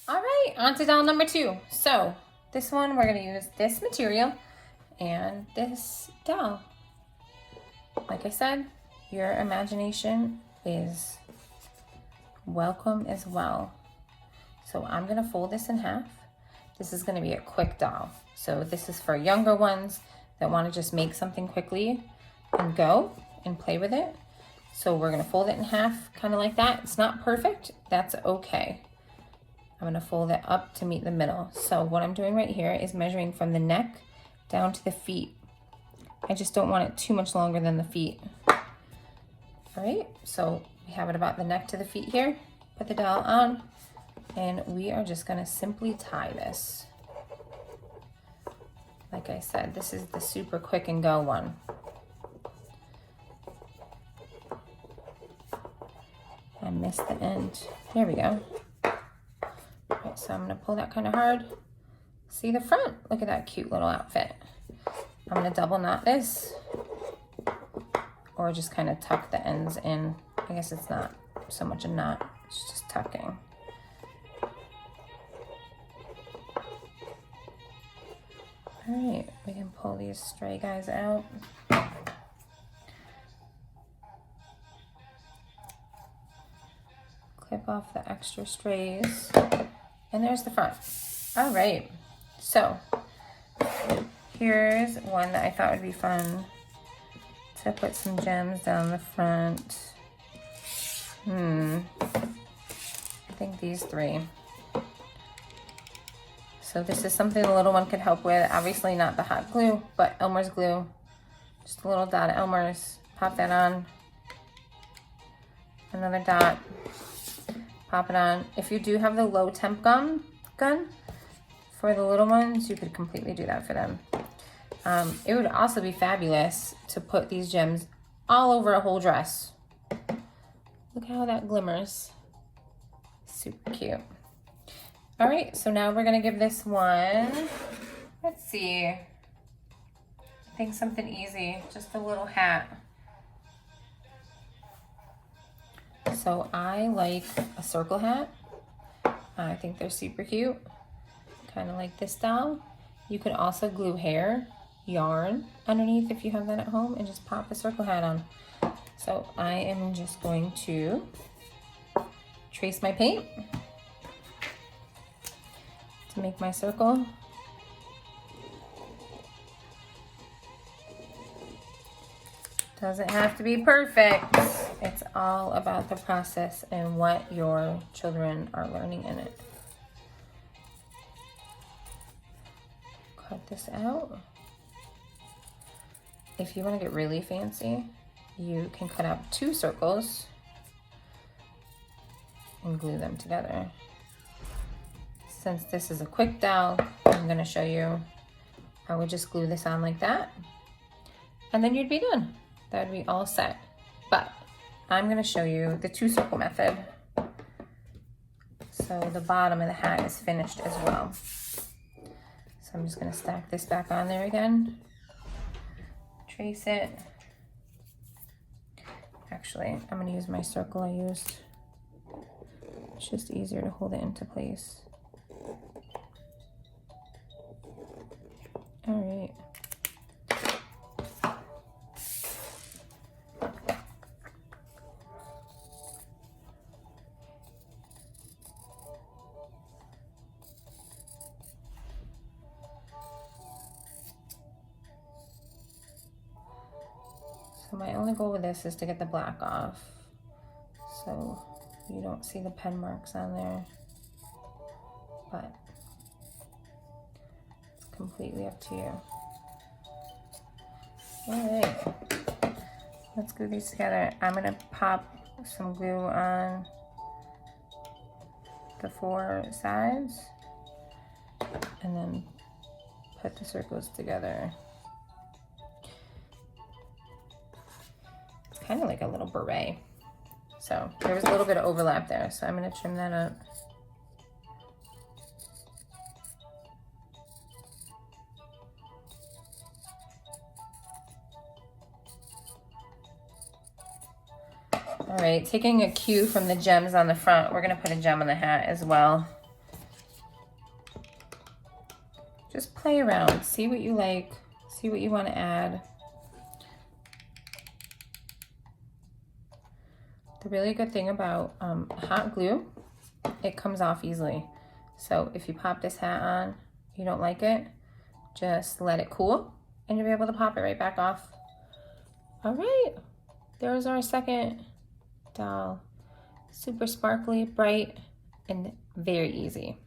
All right, on to doll number 2. So this one, we're gonna use this material and this doll. Like I said, your imagination is welcome as well. So I'm gonna fold this in half. This is gonna be a quick doll. So this is for younger ones that wanna just make something quickly and go and play with it. So we're gonna fold it in half, kind of like that. It's not perfect, that's okay. I'm gonna fold it up to meet the middle. So what I'm doing right here is measuring from the neck down to the feet. I just don't want it too much longer than the feet. All right, so we have it about the neck to the feet here. Put the doll on, and we are just gonna simply tie this. Like I said, this is the super quick and go one. I missed the end. There we go. All right, so I'm gonna pull that kind of hard. See the front? Look at that cute little outfit. I'm gonna double knot this, or just kind of tuck the ends in. I guess it's not so much a knot, it's just tucking. All right, we can pull these stray guys out. Clip off the extra strays, and there's the front. All right, so here's one that I thought would be fun to put some gems down the front. I think these 3. So this is something the little one could help with. Obviously not the hot glue, but Elmer's glue. Just a little dot of Elmer's. Pop that on. Another dot. Pop it on. If you do have the low temp gun for the little ones, you could completely do that for them. It would also be fabulous to put these gems all over a whole dress. Look how that glimmers. Super cute. All right, so now we're gonna give this one, let's see, I think something easy, just a little hat. So I like a circle hat. I think they're super cute, kind of like this doll. You could also glue hair, yarn underneath if you have that at home, and just pop a circle hat on. So I am just going to trace my paint to make my circle. Doesn't have to be perfect. It's all about the process and what your children are learning in it. Cut this out. If you want to get really fancy, you can cut out 2 circles and glue them together. Since this is a quick doll, I'm going to show you, I would just glue this on like that, and then you'd be done. That would be all set. But I'm going to show you the 2 circle method. So the bottom of the hat is finished as well. So I'm just going to stack this back on there again. Trace it. Actually, I'm going to use my circle I used. It's just easier to hold it into place. All right. So my only goal with this is to get the black off, so you don't see the pen marks on there, but it's completely up to you. All right, let's glue these together. I'm gonna pop some glue on the 4 sides and then put the circles together. It's kind of like a little beret. So there was a little bit of overlap there, so I'm going to trim that up. All right, taking a cue from the gems on the front, we're going to put a gem on the hat as well. just play around, see what you like, see what you want to add. The really good thing about hot glue, it comes off easily. So if you pop this hat on, you don't like it, just let it cool and you'll be able to pop it right back off. All right, there's our second doll. Super sparkly, bright, and very easy.